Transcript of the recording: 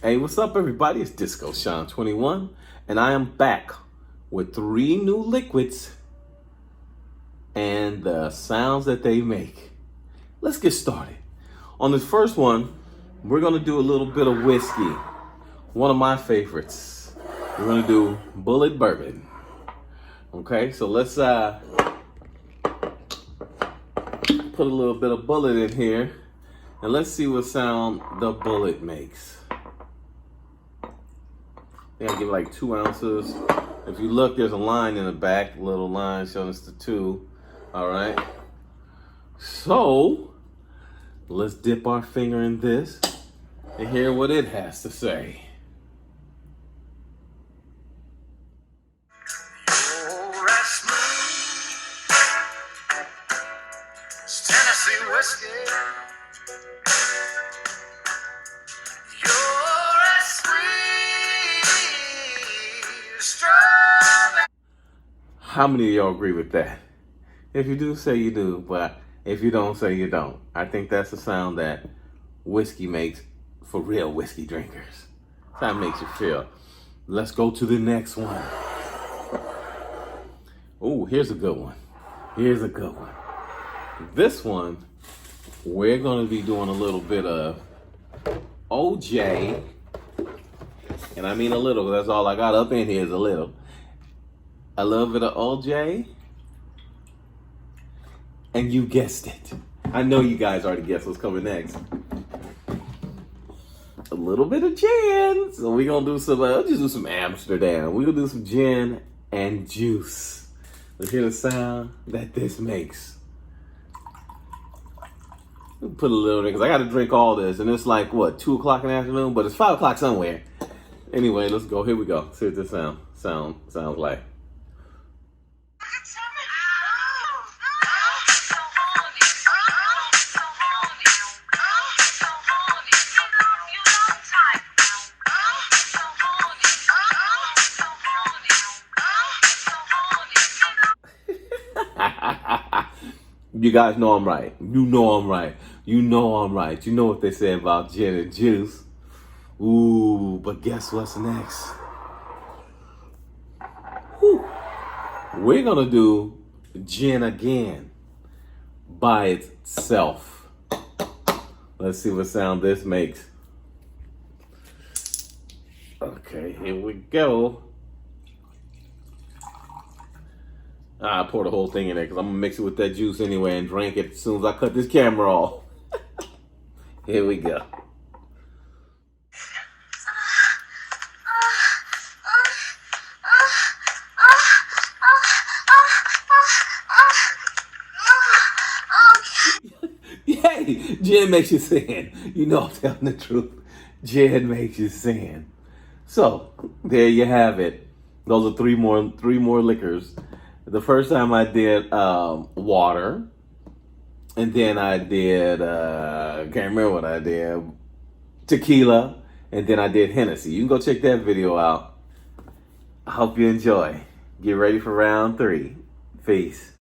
Hey, what's up, everybody? It's Disco Sean 21, and I am back with 3 new liquids and the sounds that they make. Let's get started. On this first one, we're gonna do a little bit of whiskey, one of my favorites. We're gonna do Bulleit Bourbon. Okay, so let's put a little bit of Bulleit in here, and let's see what sound the Bulleit makes. I give it like 2 ounces. If you look, there's a line in the back, a little line showing us the 2. All right. So let's dip our finger in this and hear what it has to say. Tennessee whiskey. How many of y'all agree with that? If you do, say you do, but if you don't, say you don't. I think that's the sound that whiskey makes for real whiskey drinkers. That's how it makes you feel. Let's go to the next one. Oh, here's a good one. Here's a good one. This one, we're going to be doing a little bit of OJ. And I mean a little, that's all I got up in here is a little. A little bit of OJ. And you guessed it. I know you guys already guessed what's coming next. A little bit of gin. So we're going to do some, let's just do some Amsterdam. We're going to do some gin and juice. Let's hear the sound that this makes. Put a little in, because I got to drink all this. And it's like, what, 2 o'clock in the afternoon? But it's 5 o'clock somewhere. Anyway, let's go. Here we go. See what this sounds like. You guys know I'm right. You know I'm right. You know I'm right. You know what they say about gin and juice. Ooh, but guess what's next? Whew. We're gonna do gin again by itself. Let's see what sound this makes. Okay, here we go. I pour the whole thing in there because I'm gonna mix it with that juice anyway and drink it as soon as I cut this camera off. Here we go. Yay! Gin makes you sin. You know I'm telling the truth. Gin makes you sin. So there you have it. Those are three more liquors. The first time I did water, and then I did can't remember what I did, tequila, and then I did Hennessy. You can go check that video out. I hope you enjoy. Get ready for round 3. Peace.